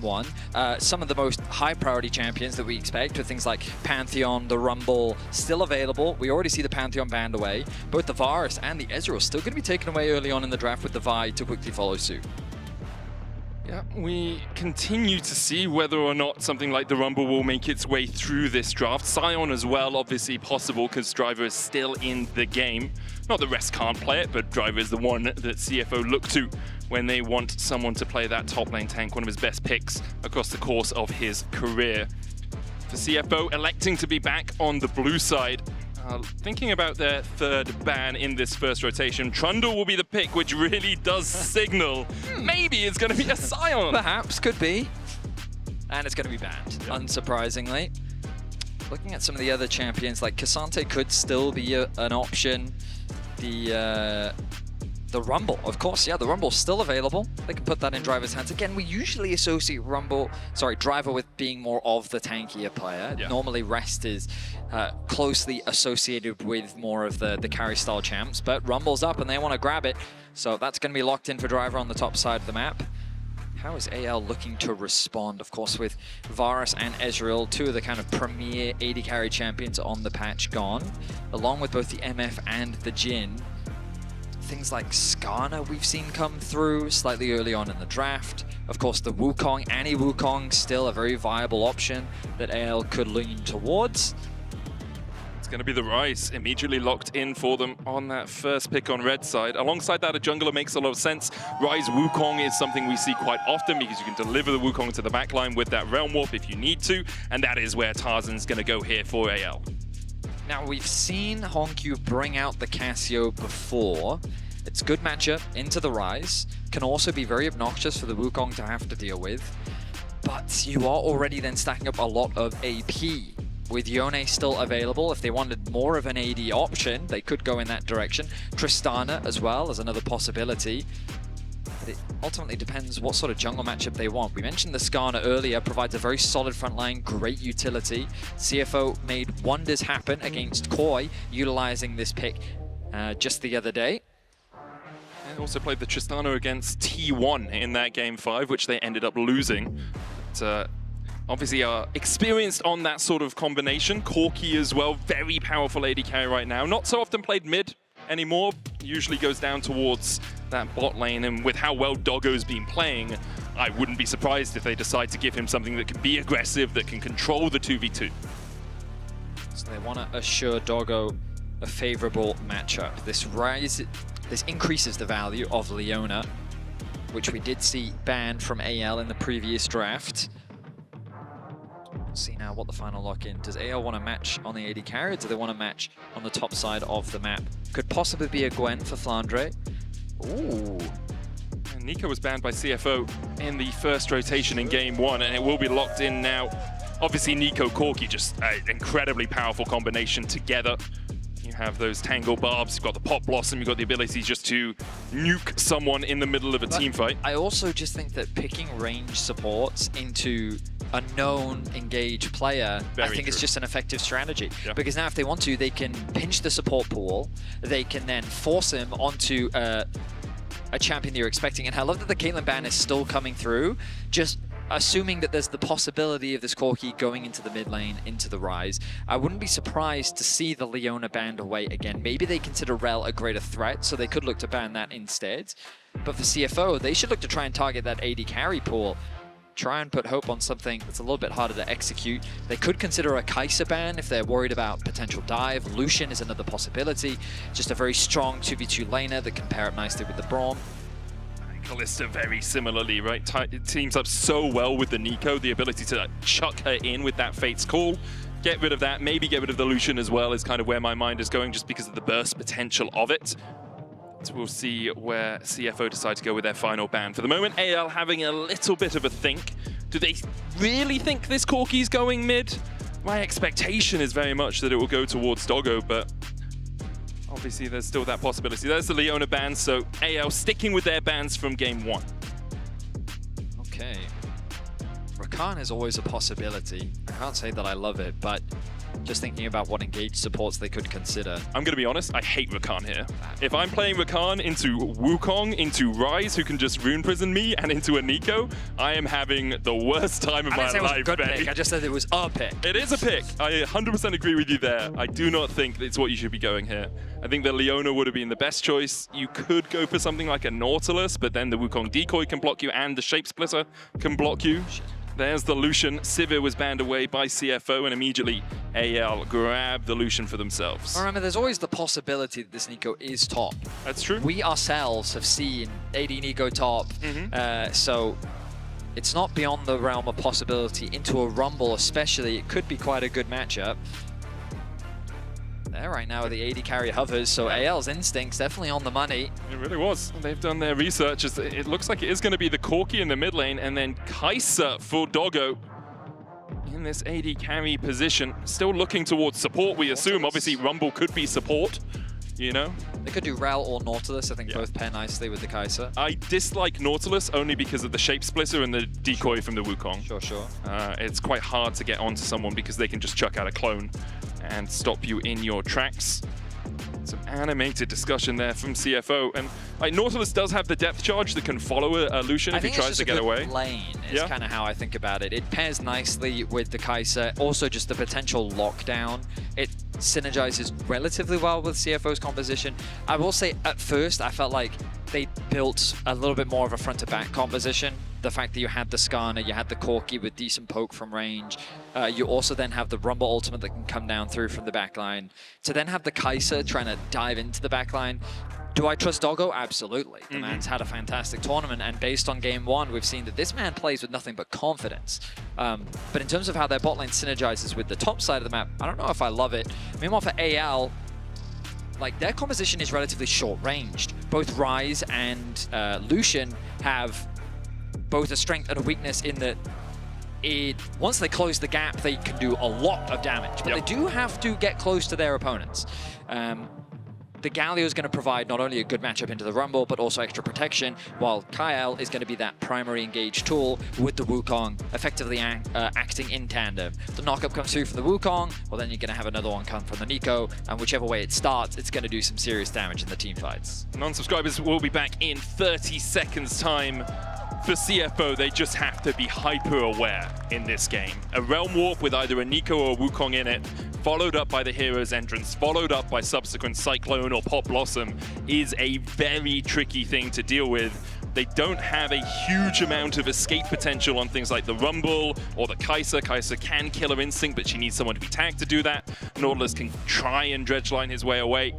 one. Some of the most high priority champions that we expect with things like Pantheon, the Rumble, still available. We already see the Pantheon banned away. Both the Varus and the Ezreal still going to be taken away early on in the draft with the Vi to quickly follow suit. Yeah, we continue to see whether or not something like the Rumble will make its way through this draft. Sion as well, obviously possible because Driver is still in the game. Not the rest can't play it, but Driver is the one that CFO look to when they want someone to play that top lane tank, one of his best picks across the course of his career. For CFO, electing to be back on the blue side. Thinking about their third ban in this first rotation, Trundle will be the pick, which really does signal maybe it's going to be a Sion. Perhaps, could be. And it's going to be banned, unsurprisingly. Looking at some of the other champions, like Cassante could still be an option. The Rumble, of course, yeah, the Rumble's still available. They can put that in Driver's hands. Again, we usually associate Driver with being more of the tankier player. Yeah. Normally, Rest is closely associated with more of the carry-style champs, but Rumble's up and they want to grab it. So that's going to be locked in for Driver on the top side of the map. How is AL looking to respond? Of course, with Varus and Ezreal, two of the kind of premier AD carry champions on the patch gone, along with both the MF and the Jhin. Things like Skarner we've seen come through slightly early on in the draft. Of course, the Wukong, Annie Wukong, still a very viable option that AL could lean towards. It's going to be the Ryze immediately locked in for them on that first pick on red side. Alongside that, a jungler makes a lot of sense. Ryze Wukong is something we see quite often because you can deliver the Wukong to the backline with that Realm Warp if you need to, and that is where Tarzan's going to go here for AL. Now, we've seen Hongq bring out the Cassio before. It's a good matchup into the Ryze. Can also be very obnoxious for the Wukong to have to deal with. But you are already then stacking up a lot of AP. With Yone still available, if they wanted more of an AD option, they could go in that direction. Tristana as well as another possibility. But it ultimately depends what sort of jungle matchup they want. We mentioned the Skarner earlier, provides a very solid front line, great utility. CFO made wonders happen against Koi, utilizing this pick just the other day. And also played the Tristana against T1 in that game 5, which they ended up losing. But, obviously are experienced on that sort of combination. Corki as well, very powerful AD carry right now. Not so often played mid anymore, usually goes down towards that bot lane, and with how well Doggo's been playing, I wouldn't be surprised if they decide to give him something that can be aggressive, that can control the 2v2. So they want to assure Doggo a favorable matchup. This increases the value of Leona, which we did see banned from AL in the previous draft. Let's see now what the final lock-in. Does AL want to match on the AD carry, or do they want to match on the top side of the map? Could possibly be a Gwen for Flandre. Ooh. And Nico was banned by CFO in the first rotation in game 1, and it will be locked in now. Obviously, Nico Corki, just an incredibly powerful combination together. You have those Tangle Barbs, you've got the Pop Blossom, you've got the ability just to nuke someone in the middle of a team fight. I also just think that picking range supports into a known engaged player, I think it's just an effective strategy. Yeah. Because now if they want to, they can pinch the support pool, they can then force him onto a champion you're expecting. And I love that the Caitlyn ban is still coming through, just assuming that there's the possibility of this Corki going into the mid lane, into the Ryze. I wouldn't be surprised to see the Leona banned away again. Maybe they consider Rel a greater threat, so they could look to ban that instead. But for CFO, they should look to try and target that AD carry pool. Try and put hope on something that's a little bit harder to execute. They could consider a Kai'Sa ban if they're worried about potential dive. Lucian is another possibility. Just a very strong 2v2 laner that can pair up nicely with the Braum. Kalista very similarly, right? It teams up so well with the Nico, the ability to chuck her in with that Fate's Call. Get rid of that, maybe get rid of the Lucian as well is kind of where my mind is going just because of the burst potential of it. So we'll see where CFO decide to go with their final ban. For the moment, AL having a little bit of a think. Do they really think this Corki's going mid? My expectation is very much that it will go towards Doggo, but obviously there's still that possibility. There's the Leona ban, so AL sticking with their bans from game 1. Okay. Rakan is always a possibility. I can't say that I love it, but Just thinking about what engaged supports they could consider. I'm going to be honest, I hate Rakan here. If I'm playing Rakan into Wukong, into Ryze, who can just rune prison me, and into a Nico, I am having the worst time of my life. I didn't say it was a good pick, I just said it was a pick. It is a pick. I 100% agree with you there. I do not think it's what you should be going here. I think that Leona would have been the best choice. You could go for something like a Nautilus, but then the Wukong decoy can block you and the Shape Splitter can block you. There's the Lucian. Sivir was banned away by CFO, and immediately AL grabbed the Lucian for themselves. Remember, there's always the possibility that this Nico is top. That's true. We ourselves have seen AD Nico top, so it's not beyond the realm of possibility. Into a Rumble especially, it could be quite a good matchup. There right now, the AD carry hovers, so AL's instincts definitely on the money. It really was. They've done their research. It looks like it is going to be the Corki in the mid lane, and then Kai'Sa for Doggo in this AD carry position. Still looking towards support, we assume. Obviously, Rumble could be support, you know? They could do Rel or Nautilus. I think both pair nicely with the Kai'Sa. I dislike Nautilus only because of the Shape Splitter and the decoy from the Wukong. Sure. It's quite hard to get onto someone because they can just chuck out a clone and stop you in your tracks. Some animated discussion there from CFO. And like, Nautilus does have the depth charge that can follow a Lucian if he tries to get away. Lane is kind of how I think about it. It pairs nicely with the Kai'Sa. Also just the potential lockdown. It synergizes relatively well with CFO's composition. I will say at first I felt like they built a little bit more of a front to back composition. The fact that you had the Skarner, you had the Corki with decent poke from range. You also then have the Rumble ultimate that can come down through from the backline. To then have the Kai'Sa trying to dive into the backline. Do I trust Doggo? Absolutely. The man's had a fantastic tournament, and based on game one, we've seen that this man plays with nothing but confidence. But in terms of how their bot lane synergizes with the top side of the map, I don't know if I love it. Meanwhile, for AL, like, their composition is relatively short-ranged. Both Ryze and Lucian have both a strength and a weakness in that once they close the gap, they can do a lot of damage, but they do have to get close to their opponents. The Galio is going to provide not only a good matchup into the Rumble, but also extra protection, while Kyle is going to be that primary engage tool with the Wukong, effectively acting in tandem. The knockup comes through from the Wukong, well then you're going to have another one come from the Nico, and whichever way it starts, it's going to do some serious damage in the team fights. Non-subscribers will be back in 30 seconds time. For CFO, they just have to be hyper-aware in this game. A Realm Warp with either a Nico or a Wukong in it, followed up by the Hero's Entrance, followed up by subsequent Cyclone or Pop Blossom, is a very tricky thing to deal with. They don't have a huge amount of escape potential on things like the Rumble or the Kai'Sa. Kai'Sa can kill her Instinct, but she needs someone to be tagged to do that. Nautilus can try and dredgeline his way away.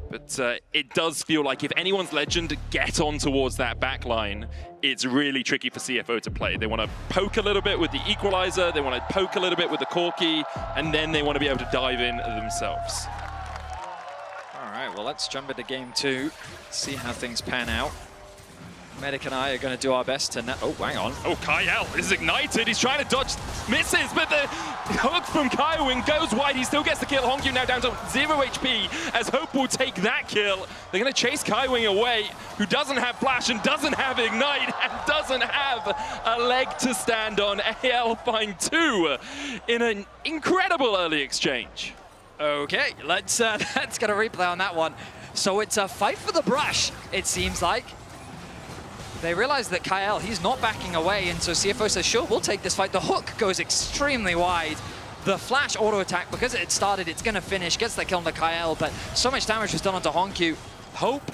But it does feel like if anyone's Legend get on towards that back line, it's really tricky for CFO to play. They want to poke a little bit with the Equalizer, they want to poke a little bit with the Corki, and then they want to be able to dive in themselves. All right, well, let's jump into game two, see how things pan out. Medic and I are going to do our best to... Oh, hang on. Oh, Kyle is ignited. He's trying to dodge, misses, but the hook from Kaiwing goes wide. He still gets the kill. Hongyu now down to 0 HP as Hope will take that kill. They're going to chase Kaiwing away, who doesn't have flash and doesn't have ignite and doesn't have a leg to stand on. AL find 2 in an incredible early exchange. Okay, let's get a replay on that one. So it's a fight for the brush, it seems like. They realize that Kyle, he's not backing away, and so CFO says, sure, we'll take this fight. The hook goes extremely wide. The flash auto attack, because it started, it's going to finish, gets that kill on the Kyle, but so much damage was done onto Hongyu. Hope,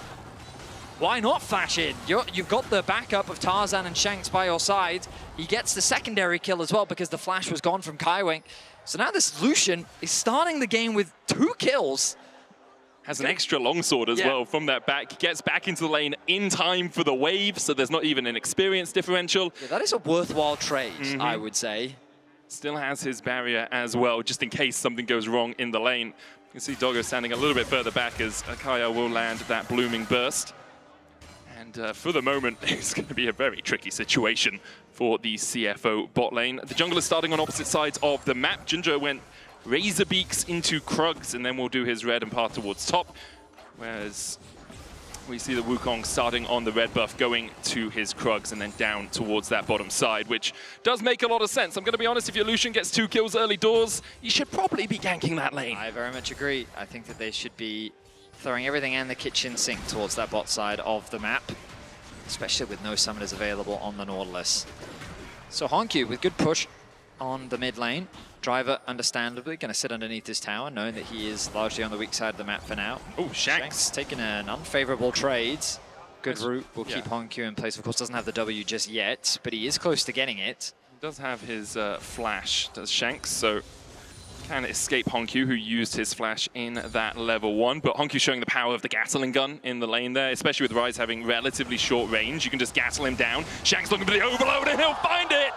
why not flash in? You've got the backup of Tarzan and Shanks by your side. He gets the secondary kill as well because the flash was gone from Kaiwing. So now this Lucian is starting the game with 2 kills. Has an extra longsword as well from that back. Gets back into the lane in time for the wave, so there's not even an experience differential. Yeah, that is a worthwhile trade, I would say. Still has his barrier as well, just in case something goes wrong in the lane. You can see Doggo standing a little bit further back as Akaya will land that blooming burst. And for the moment, it's going to be a very tricky situation for the CFO bot lane. The jungle is starting on opposite sides of the map. Ginger went Razorbeaks into Krugs, and then we'll do his red and path towards top. Whereas We see the Wukong starting on the red buff, going to his Krugs and then down towards that bottom side, which does make a lot of sense. I'm going to be honest, if your Lucian gets 2 kills early doors, you should probably be ganking that lane. I very much agree. I think that they should be throwing everything in the kitchen sink towards that bot side of the map, especially with no summoners available on the Nautilus. So Honkyu with good push on the mid lane. Driver, understandably, going to sit underneath his tower, knowing that he is largely on the weak side of the map for now. Oh, Shanks taking an unfavorable trade. Good route will keep Honkyu in place. Of course, doesn't have the W just yet, but he is close to getting it. He does have his flash, does Shanks, so can escape Honkyu, who used his flash in that level 1. But Honkyu showing the power of the Gatling gun in the lane there, especially with Ryze having relatively short range. You can just Gattle him down. Shanks looking for the overload, and he'll find it!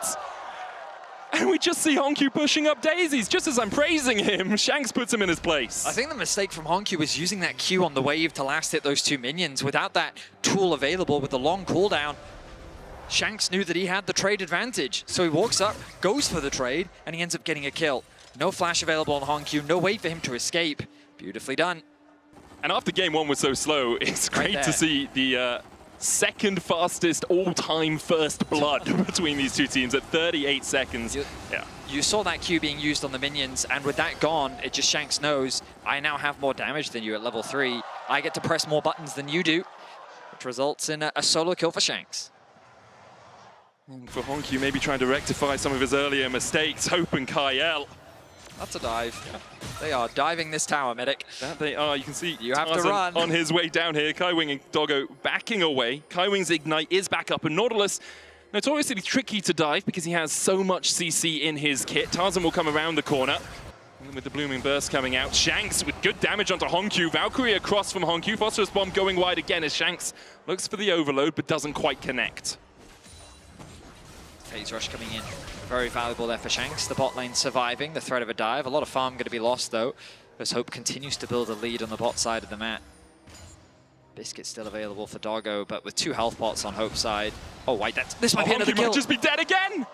And we just see Honkyu pushing up daisies. Just as I'm praising him, Shanks puts him in his place. I think the mistake from Honkyu was using that Q on the wave to last hit those 2 minions. Without that tool available with the long cooldown, Shanks knew that he had the trade advantage. So he walks up, goes for the trade, and he ends up getting a kill. No flash available on Honkyu, no way for him to escape. Beautifully done. And after game 1 was so slow, it's great to see the second fastest all-time first blood between these two teams at 38 seconds. You saw that Q being used on the minions, and with that gone, it just Shanks knows, I now have more damage than you at level 3. I get to press more buttons than you do, which results in a solo kill for Shanks. And for Honkyu, maybe trying to rectify some of his earlier mistakes, Hope and Kyle. That's a dive. They are diving this tower, Medic. That they are. You can see you have to run on his way down here. Kaiwing and Doggo backing away. Kaiwing's Ignite is back up, and Nautilus, notoriously tricky to dive because he has so much CC in his kit. Tarzan will come around the corner. And with the Blooming Burst coming out, Shanks with good damage onto Honkyu. Valkyrie across from Honkyu. Phosphorus Bomb going wide again as Shanks looks for the overload, but doesn't quite connect. Phase Rush coming in. Very valuable there for Shanks. The bot lane surviving the threat of a dive. A lot of farm going to be lost, though, as Hope continues to build a lead on the bot side of the map. Biscuit still available for Doggo, but with 2 health pots on Hope's side. Oh, wait, this might be another kill. Might just be dead again!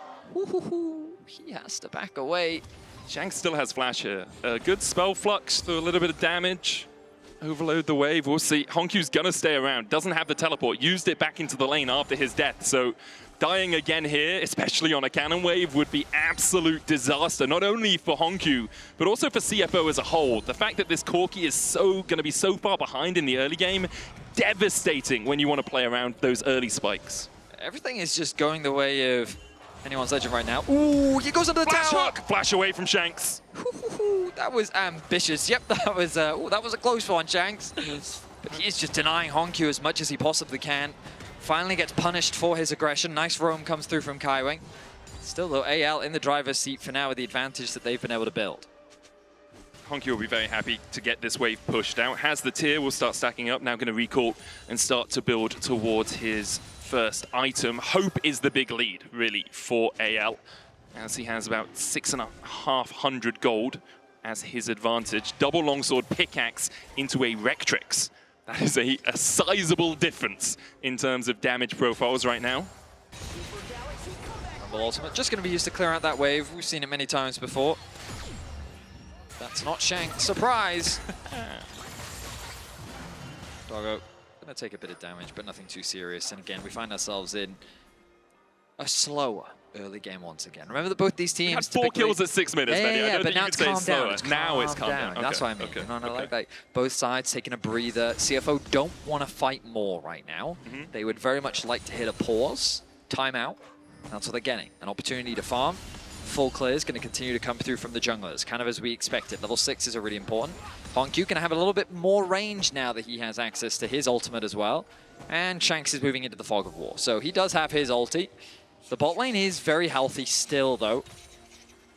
He has to back away. Shanks still has flash here. Good spell flux for a little bit of damage. Overload the wave. We'll see. Honkyu's going to stay around. Doesn't have the teleport. Used it back into the lane after his death, so dying again here, especially on a cannon wave, would be absolute disaster, not only for Honkyu, but also for CFO as a whole. The fact that this Corki is going to be so far behind in the early game, devastating when you want to play around those early spikes. Everything is just going the way of anyone's legend right now. Ooh, he goes under the tower. Flash away from Shanks. That was ambitious. Yep, that was a close one, Shanks. But he is just denying Honkyu as much as he possibly can. Finally gets punished for his aggression. Nice roam comes through from Kaiwing. Still, though, AL in the driver's seat for now with the advantage that they've been able to build. Honkyu will be very happy to get this wave pushed out. Has the tier, will start stacking up. Now going to recall and start to build towards his first item. Hope is the big lead, really, for AL, as he has about 6,500 gold as his advantage. Double longsword pickaxe into a Rectrix. That is a sizable difference in terms of damage profiles right now. Rumble ultimate just going to be used to clear out that wave. We've seen it many times before. That's not Shank. Surprise! Doggo going to take a bit of damage, but nothing too serious. And again, we find ourselves in a slower early game once again. Remember that both these teams had 4 kills at 6 minutes. But now it's calmed down. Now it's calmed down. Okay. That's what I mean. Okay. No, like that. Both sides taking a breather. CFO don't want to fight more right now. They would very much like to hit a pause, timeout. That's what they're getting. An opportunity to farm. Full clear is going to continue to come through from the junglers, kind of as we expected. Level 6s are really important. Honkyu can have a little bit more range now that he has access to his ultimate as well. And Shanks is moving into the fog of war. So he does have his ulti. The bot lane is very healthy still, though.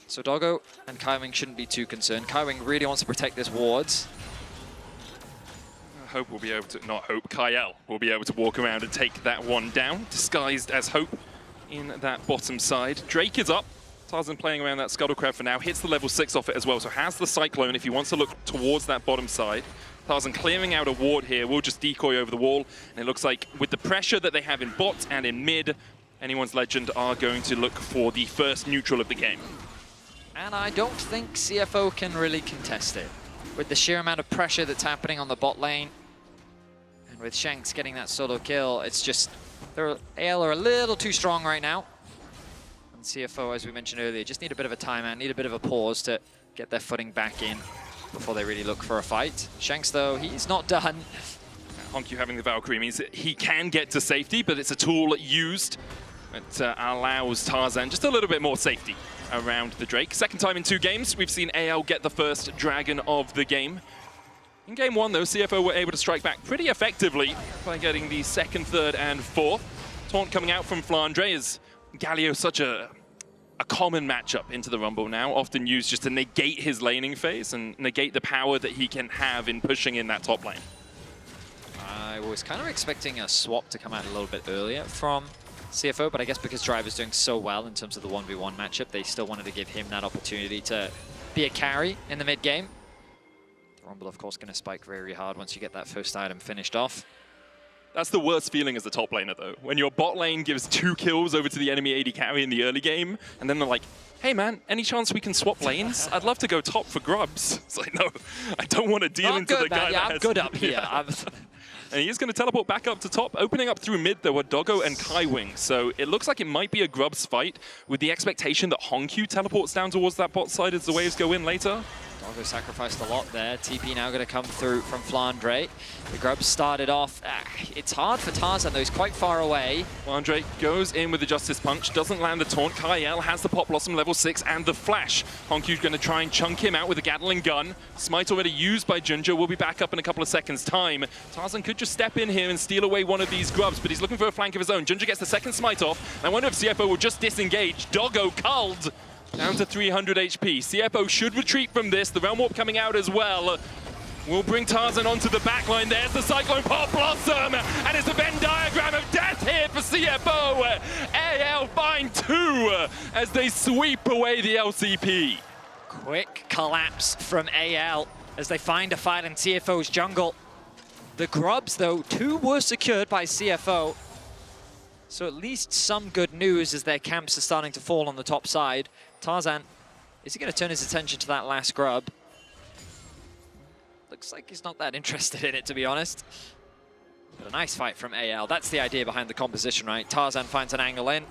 So Doggo and Kaiwing shouldn't be too concerned. Kaiwing really wants to protect this wards. Hope will be able to, not Hope, Kyle will be able to walk around and take that one down, disguised as Hope in that bottom side. Drake is up. Tarzan playing around that Scuttlecrab for now. Hits the level 6 off it as well, so has the Cyclone if he wants to look towards that bottom side. Tarzan clearing out a ward here, will just decoy over the wall. And it looks like with the pressure that they have in bot and in mid, anyone's legend are going to look for the first neutral of the game. And I don't think CFO can really contest it. With the sheer amount of pressure that's happening on the bot lane, and With Shanks getting that solo kill, it's just, AL are a little too strong right now. And CFO, as we mentioned earlier, just need a bit of a timeout, need a bit of a pause to get their footing back in before they really look for a fight. Shanks, though, he's not done. Honku having the Valkyrie means that he can get to safety, but it's a tool used that allows Tarzan just a little bit more safety around the Drake. Second time in 2 games, we've seen AL get the first Dragon of the game. In game 1, though, CFO were able to strike back pretty effectively by getting the 2nd, 3rd, and 4th. Taunt coming out from Flandre is Galio such a common matchup into the Rumble now, often used just to negate his laning phase and negate the power that he can have in pushing in that top lane. I was kind of expecting a swap to come out a little bit earlier from CFO, but I guess because Driver's doing so well in terms of the 1v1 matchup, they still wanted to give him that opportunity to be a carry in the mid game. The Rumble, of course, going to spike very hard once you get that first item finished off. That's the worst feeling as a top laner, though. When your bot lane gives 2 kills over to the enemy AD carry in the early game, and then they're like, hey man, any chance we can swap lanes? I'd love to go top for grubs. It's like, no, I don't want to deal into the guy that I'm good up here. Yeah. And he is going to teleport back up to top. Opening up through mid, there were Doggo and Kaiwing. So it looks like it might be a Grubs fight with the expectation that Honku teleports down towards that bot side as the waves go in later. Doggo sacrificed a lot there. TP now going to come through from Flandre. The Grubs started off. It's hard for Tarzan, though. He's quite far away. Flandre goes in with the Justice Punch. Doesn't land the taunt. Kyle has the Pop Blossom level 6 and the Flash. Honku's going to try and chunk him out with a Gatling gun. Smite already used by Junja. Will be back up in a couple of seconds' time. Tarzan could just step in here and steal away one of these Grubs, but he's looking for a flank of his own. Junja gets the second Smite off. And I wonder if CFO will just disengage. Doggo culled. Down to 300 HP. CFO should retreat from this. The Realm Warp coming out as well. We'll bring Tarzan onto the backline. There's the Cyclone Pop Blossom. And it's a Venn diagram of death here for CFO. AL find 2 as they sweep away the LCP. Quick collapse from AL as they find a fight in CFO's jungle. The Grubs, though, 2 were secured by CFO. So at least some good news as their camps are starting to fall on the top side. Tarzan, is he going to turn his attention to that last Grub? Looks like he's not that interested in it, to be honest. But a nice fight from AL. That's the idea behind the composition, right? Tarzan finds an angle in.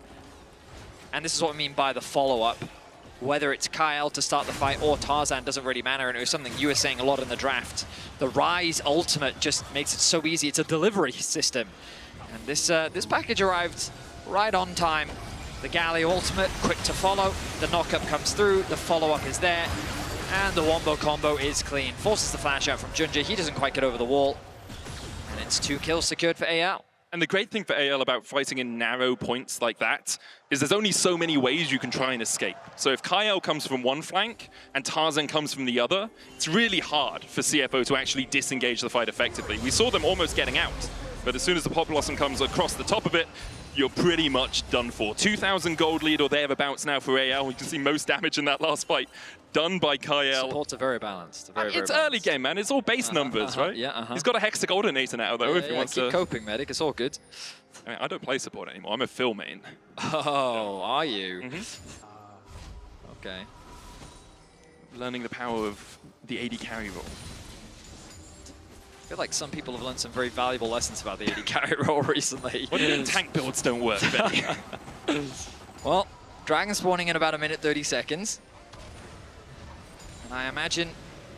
And this is what I mean by the follow-up. Whether it's Kyle to start the fight or Tarzan doesn't really matter, and it was something you were saying a lot in the draft. The Rise ultimate just makes it so easy. It's a delivery system. And this package arrived right on time. The Galio ultimate, quick to follow. The knockup comes through, the follow-up is there. And the Wombo combo is clean. Forces the flash out from Junja. He doesn't quite get over the wall. And it's 2 kills secured for AL. And the great thing for AL about fighting in narrow points like that is there's only so many ways you can try and escape. So if Kyle comes from one flank and Tarzan comes from the other, it's really hard for CFO to actually disengage the fight effectively. We saw them almost getting out, but as soon as the Pop Blossom comes across the top of it, you're pretty much done for. 2,000 gold lead or thereabouts now for AL. You can see most damage in that last fight done by Kyle. Supports are very balanced. Very it's balanced. Early game, man. It's all base numbers, right? Yeah, He's got a Hex to Goldenator now, though, if he wants keep to. Coping, Medic. It's all good. I mean, I don't play support anymore. I'm a Phil main. Oh, are you? Okay. Learning the power of the AD carry role. I feel like some people have learned some very valuable lessons about the AD carry role recently. What do you mean tank builds don't work, Benny? Well, Dragon spawning in about 1:30 seconds. And I imagine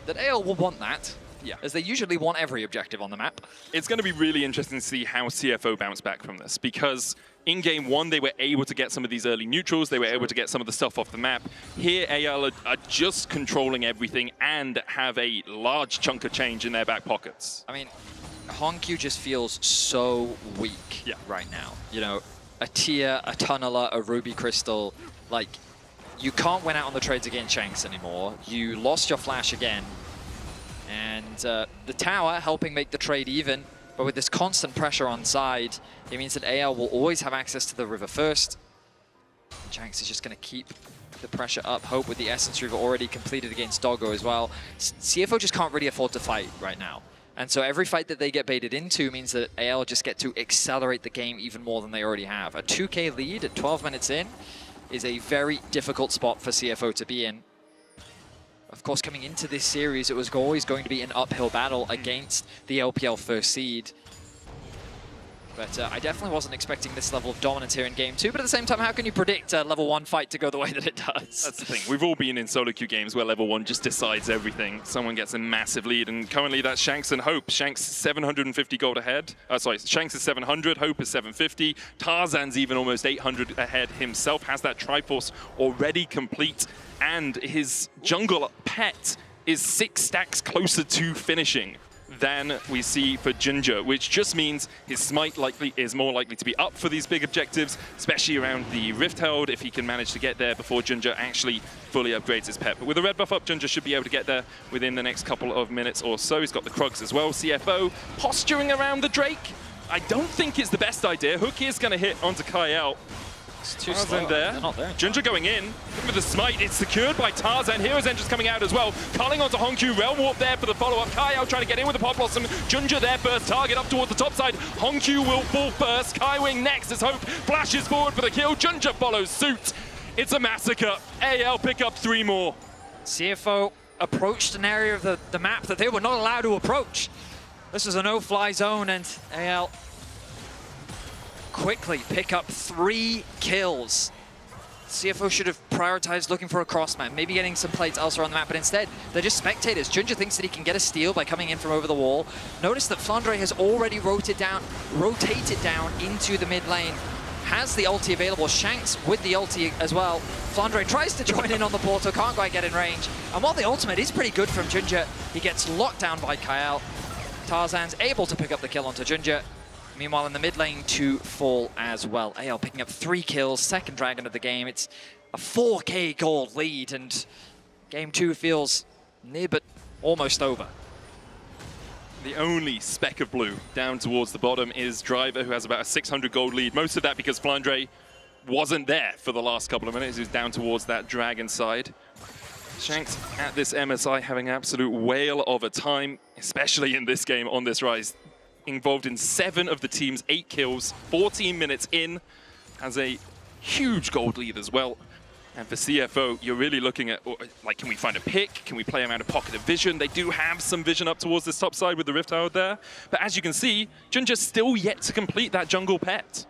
that AL will want that. Yeah. As they usually want every objective on the map. It's going to be really interesting to see how CFO bounce back from this, because in game 1, they were able to get some of these early neutrals, they were able to get some of the stuff off the map. Here, AL are just controlling everything and have a large chunk of change in their back pockets. I mean, Honku just feels so weak right now. You know, a Tia, a Tunneler, a Ruby Crystal, like, you can't win out on the trades against Shanks anymore. You lost your flash again. And the tower helping make the trade even, but with this constant pressure on side, it means that AL will always have access to the river first. And Shanks is just going to keep the pressure up. Hope with the Essence River already completed against Doggo as well. CFO just can't really afford to fight right now. And so every fight that they get baited into means that AL just get to accelerate the game even more than they already have. A 2K lead at 12 minutes in is a very difficult spot for CFO to be in. Of course, coming into this series, it was always going to be an uphill battle against the LPL first seed. But I definitely wasn't expecting this level of dominance here in Game 2. But at the same time, how can you predict a level 1 fight to go the way that it does? That's the thing. We've all been in solo queue games where level 1 just decides everything. Someone gets a massive lead, and currently that's Shanks and Hope. Shanks 750 gold ahead. Sorry, Shanks is 700, Hope is 750. Tarzan's even almost 800 ahead himself, has that Triforce already complete, and his jungle pet is 6 stacks closer to finishing than we see for Ginger, which just means his smite is more likely to be up for these big objectives, especially around the Rift Herald, if he can manage to get there before Ginger actually fully upgrades his pet. But with the red buff up, Ginger should be able to get there within the next couple of minutes or so. He's got the Krugs as well. CFO posturing around the Drake. I don't think it's the best idea. Hook is going to hit onto Kyle. It's too slow. They're not there. Ginger going in. Look at the smite. It's secured by Tarzan. Hero's Entrance coming out as well. Calling onto Hongq. Realm Warp there for the follow-up. Kyle trying to get in with the Pop Blossom. Ginger there first. Target up towards the top side. Hongq will fall first. Kaiwing next as Hope flashes forward for the kill. Ginger follows suit. It's a massacre. AL pick up 3 more. CFO approached an area of the map that they were not allowed to approach. This is a no-fly zone, and AL quickly pick up 3 kills. CFO should have prioritized looking for a crossman, maybe getting some plates elsewhere on the map, but instead, they're just spectators. Ginger thinks that he can get a steal by coming in from over the wall. Notice that Flandre has already rotated down into the mid lane. Has the ulti available. Shanks with the ulti as well. Flandre tries to join in on the portal, can't quite get in range. And while the ultimate is pretty good from Ginger, he gets locked down by Kyle. Tarzan's able to pick up the kill onto Ginger. Meanwhile, in the mid lane, 2 fall as well. AL picking up 3 kills, second dragon of the game. It's a 4K gold lead, and Game 2 feels near but almost over. The only speck of blue down towards the bottom is Driver, who has about a 600 gold lead. Most of that because Flandre wasn't there for the last couple of minutes. He was down towards that dragon side. Shanks at this MSI having an absolute whale of a time, especially in this game on this rise. Involved in 7 of the team's 8 kills, 14 minutes in, has a huge gold lead as well. And for CFO, you're really looking at, like, can we find a pick? Can we play around a pocket of vision? They do have some vision up towards this top side with the Rift Herald there. But as you can see, Ginger's still yet to complete that jungle pet.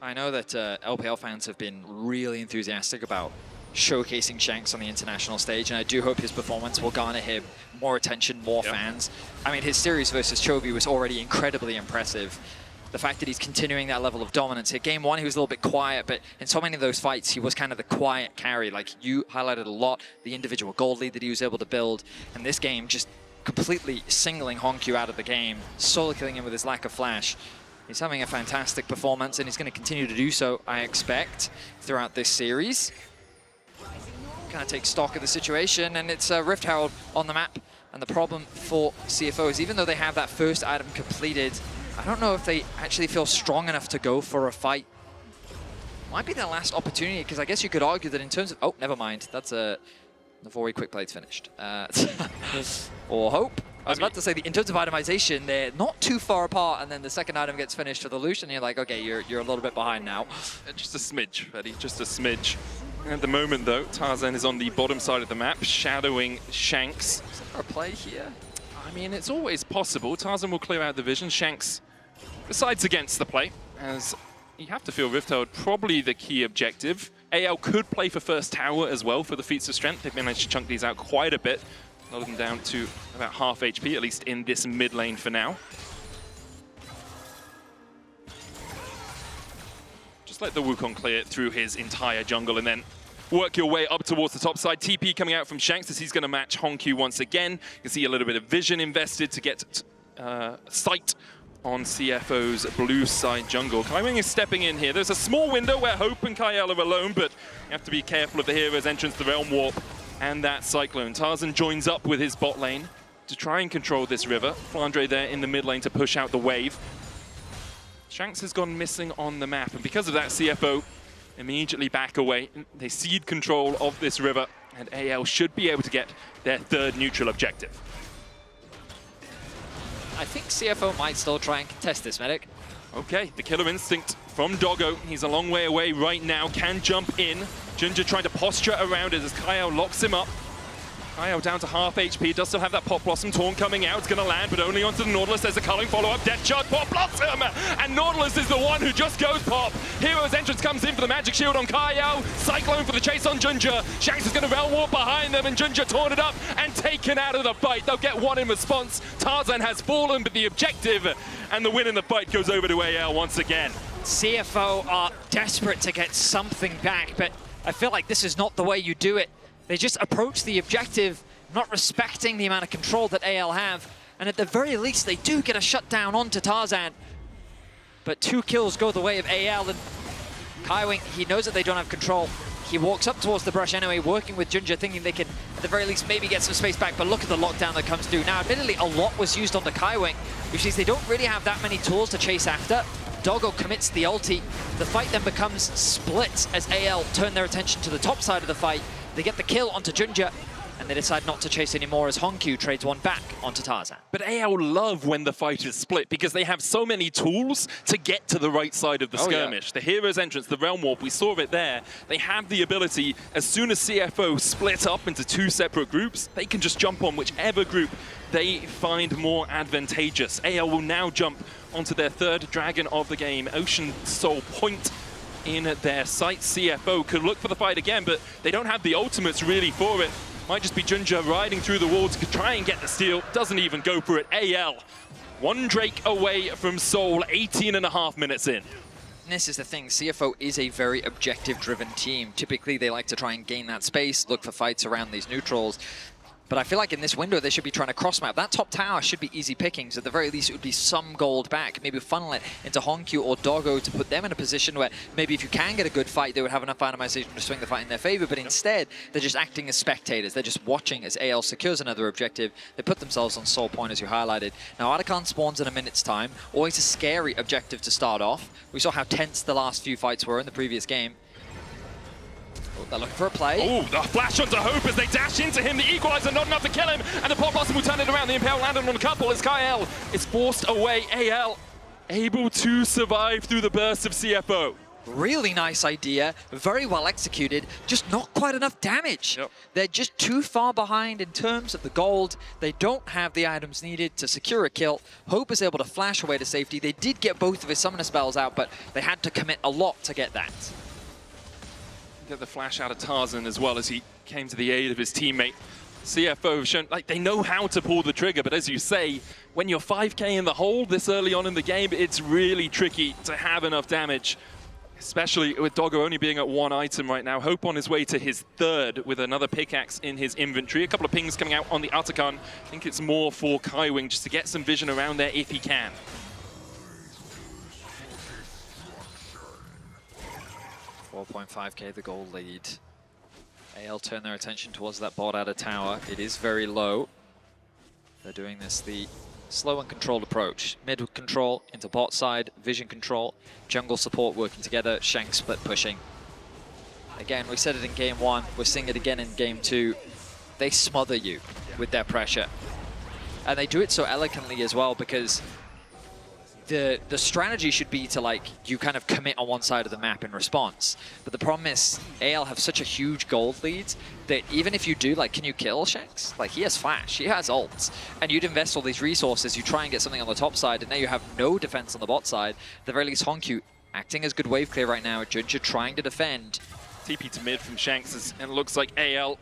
I know that LPL fans have been really enthusiastic about showcasing Shanks on the international stage, and I do hope his performance will garner him more attention, more fans. I mean, his series versus Chovy was already incredibly impressive. The fact that he's continuing that level of dominance here. Game 1, he was a little bit quiet, but in so many of those fights, he was kind of the quiet carry. Like, you highlighted a lot, the individual gold lead that he was able to build. And this game, just completely singling Hongq out of the game, solo killing him with his lack of flash. He's having a fantastic performance, and he's going to continue to do so, I expect, throughout this series. Kind of take stock of the situation, and it's Rift Herald on the map. And the problem for CFO is, even though they have that first item completed, I don't know if they actually feel strong enough to go for a fight. Might be their last opportunity, because I guess you could argue that in terms of... Oh, never mind. That's a Navori quick plate's finished. Or Hope. I was about to say, in terms of itemization, they're not too far apart, and then the second item gets finished for the Lucian, and you're like, okay, you're a little bit behind now. Just a smidge, Eddie, just a smidge. At the moment, though, Tarzan is on the bottom side of the map, shadowing Shanks. Is there a play here? I mean, it's always possible. Tarzan will clear out the vision. Shanks decides against the play, as you have to feel Rift Herald probably the key objective. AL could play for first tower as well for the feats of strength. They've managed to chunk these out quite a bit. A lot of them down to about half HP, at least in this mid lane for now. Just let the Wukong clear through his entire jungle and then work your way up towards the top side. TP coming out from Shanks as he's going to match Hongq once again. You can see a little bit of vision invested to get sight on CFO's blue side jungle. Kaiwing is stepping in here. There's a small window where Hope and Kyle are alone, but you have to be careful of the hero's entrance, the Realm Warp, and that Cyclone. Tarzan joins up with his bot lane to try and control this river. Flandre there in the mid lane to push out the wave. Shanks has gone missing on the map, and because of that, CFO immediately back away. They cede control of this river, and AL should be able to get their third neutral objective. I think CFO might still try and contest this, Medic. Okay, the killer instinct from Doggo. He's a long way away right now, can jump in. Ginger trying to posture around it as Kyle locks him up. Kyle down to half HP, does still have that Pop Blossom Taunt coming out. It's going to land, but only onto the Nautilus. There's a culling follow-up, death shot, Pop Blossom! And Nautilus is the one who just goes pop. Hero's entrance comes in for the magic shield on Kyle. Cyclone for the chase on Junja. Shanks is going to Realm Warp behind them, and Junja taunted up and taken out of the fight. They'll get one in response. Tarzan has fallen, but the objective and the win in the fight goes over to AL once again. CFO are desperate to get something back, but I feel like this is not the way you do it. They just approach the objective, not respecting the amount of control that AL have, and at the very least they do get a shutdown onto Tarzan. But 2 kills go the way of AL, and Kaiwing, he knows that they don't have control. He walks up towards the brush anyway, working with Junja, thinking they can, at the very least, maybe get some space back, but look at the lockdown that comes through. Now, admittedly, a lot was used on the Kaiwing, which means they don't really have that many tools to chase after. Doggo commits the ulti. The fight then becomes split as AL turn their attention to the top side of the fight. They get the kill onto Junja, and they decide not to chase anymore as Honkyu trades one back onto Tarzan. But AL love when the fight is split because they have so many tools to get to the right side of the skirmish. Yeah. The Hero's entrance, the Realm Warp, we saw it there. They have the ability, as soon as CFO split up into 2 separate groups, they can just jump on whichever group they find more advantageous. AL will now jump onto their 3rd dragon of the game, Ocean Soul Point in their sights. CFO could look for the fight again, but they don't have the ultimates really for it. Might just be Junja riding through the walls to try and get the steal. Doesn't even go for it. AL, 1 Drake away from Soul, 18.5 minutes in. This is the thing, CFO is a very objective-driven team. Typically, they like to try and gain that space, look for fights around these neutrals. But I feel like in this window, they should be trying to cross-map. That top tower should be easy pickings. At the very least, it would be some gold back. Maybe funnel it into Honkyu or Doggo to put them in a position where maybe if you can get a good fight, they would have enough itemization to swing the fight in their favor. But instead, they're just acting as spectators. They're just watching as AL secures another objective. They put themselves on Soul Point, as you highlighted. Now, Artican spawns in a minute's time. Always a scary objective to start off. We saw how tense the last few fights were in the previous game. Oh, they're looking for a play. Oh, the flash onto Hope as they dash into him. The equalizer not enough to kill him. And the Pop Blossom will turn it around. The Impale landed on a couple as Kyle is forced away. AL able to survive through the burst of CFO. Really nice idea, very well executed, just not quite enough damage. Yep. They're just too far behind in terms of the gold. They don't have the items needed to secure a kill. Hope is able to flash away to safety. They did get both of his summoner spells out, but they had to commit a lot to get that. Get the flash out of Tarzan as well as he came to the aid of his teammate. CFO have shown, like, they know how to pull the trigger, but as you say, when you're 5k in the hole this early on in the game, it's really tricky to have enough damage, especially with Doggo only being at 1 item right now. Hope on his way to his 3rd with another pickaxe in his inventory. A couple of pings coming out on the Artican. I think it's more for Kaiwing just to get some vision around there if he can. 4.5k the gold lead. AL turn their attention towards that bot out of tower. It is very low. They're doing this the slow and controlled approach. Mid control into bot side, vision control, jungle support working together, Shank split pushing. Again, we said it in game 1, we're seeing it again in game 2. They smother you with their pressure. And they do it so elegantly as well because the strategy should be to, like, you kind of commit on one side of the map in response. But the problem is, AL have such a huge gold lead that even if you do, like, can you kill Shanks? Like, he has flash, he has ults, and you'd invest all these resources, you try and get something on the top side, and now you have no defense on the bot side. At the very least, Honkyu acting as good wave clear right now, Junja trying to defend. TP to mid from Shanks, and it looks like AL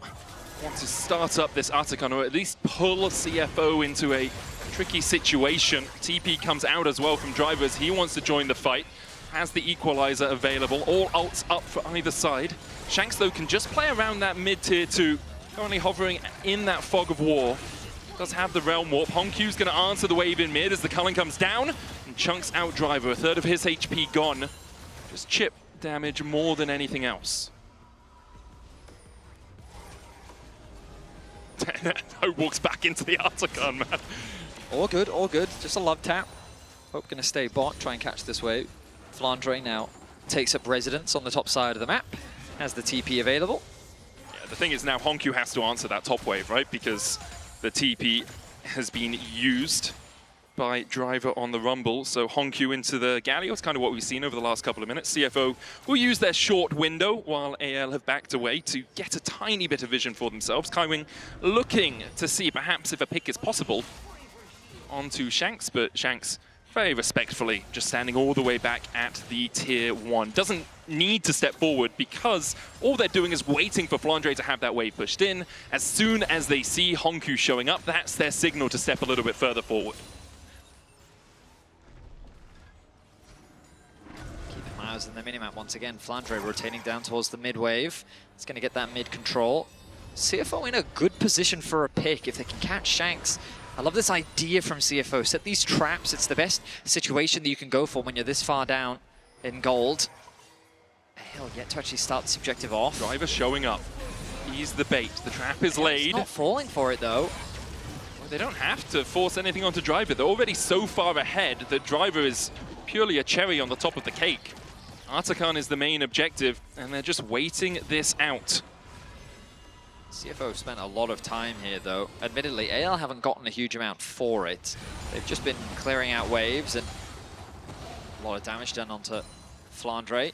want to start up this Artican, or at least pull CFO into a tricky situation. TP comes out as well from Drivers. He wants to join the fight. Has the equalizer available. All ults up for either side. Shanks, though, can just play around that mid-tier 2. Currently hovering in that fog of war. Does have the Realm Warp. Honkyu's going to answer the wave in mid as the culling comes down. And chunks out Driver. 1/3 of his HP gone. Just chip damage more than anything else. Hope walks back into the Artican, man. All good, all good. Just a love tap. Hope gonna stay bot, try and catch this wave. Flandre now takes up residence on the top side of the map. Has the TP available. Yeah, the thing is now Honkyu has to answer that top wave, right? Because the TP has been used. by Driver on the Rumble. So Hongq into the Galio. It's kind of what we've seen over the last couple of minutes. CFO will use their short window while AL have backed away to get a tiny bit of vision for themselves. Kaiwing looking to see perhaps if a pick is possible onto Shanks, but Shanks very respectfully just standing all the way back at the tier 1. Doesn't need to step forward because all they're doing is waiting for Flandre to have that wave pushed in. As soon as they see Hongq showing up, that's their signal to step a little bit further forward. Keeping my eyes on the minimap once again. Flandre rotating down towards the mid wave. It's going to get that mid control. CFO in a good position for a pick if they can catch Shanks. I love this idea from CFO. Set these traps. It's the best situation that you can go for when you're this far down in gold. Hell, yet to actually start this objective off. Driver showing up. He's the bait. The trap is laid. He's not falling for it, though. Well, they don't have to force anything onto Driver. They're already so far ahead that Driver is purely a cherry on the top of the cake. Artakan is the main objective, and they're just waiting this out. CFO spent a lot of time here, though. Admittedly, AL haven't gotten a huge amount for it. They've just been clearing out waves and a lot of damage done onto Flandre.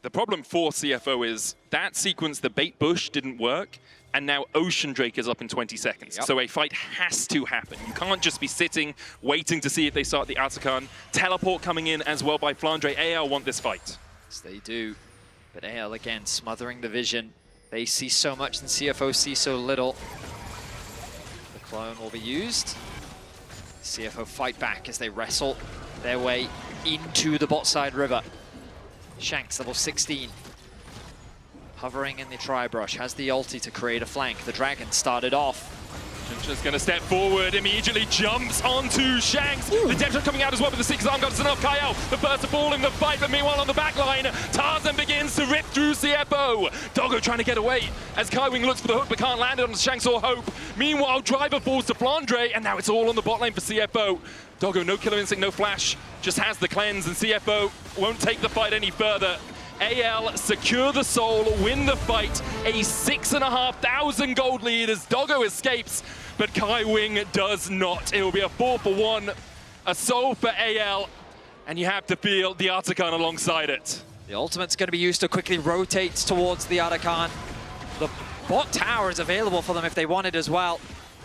The problem for CFO is that sequence, the bait bush, didn't work, and now Ocean Drake is up in 20 seconds. Yep. So a fight has to happen. You can't just be sitting, waiting to see if they start the Artakan. Teleport coming in as well by Flandre. AL want this fight. Yes, they do. But AL, again, smothering the vision. They see so much and CFO sees so little. The clone will be used. CFO fight back as they wrestle their way into the bot side river. Shanks, level 16. Hovering in the tri-brush, has the ulti to create a flank. The dragon started off. Just going to step forward, immediately jumps onto Shanks. Ooh. The depth coming out as well, but the 6 arm got enough. Kyle, the first to fall in the fight, but meanwhile on the back line, Tarzan begins to rip through CFO. Doggo trying to get away as Kaiwing looks for the hook, but can't land it on Shanks or Hope. Meanwhile, Driver falls to Flandre, and now it's all on the bot lane for CFO. Doggo, no killer instinct, no flash, just has the cleanse, and CFO won't take the fight any further. AL secure the soul, win the fight, a 6,500 gold lead as Doggo escapes, but Kaiwing does not. It will be a 4-for-1, a soul for AL, and you have to feel the Artakan alongside it. The ultimate's going to be used to quickly rotate towards the Artakan. The bot tower is available for them if they want it as well.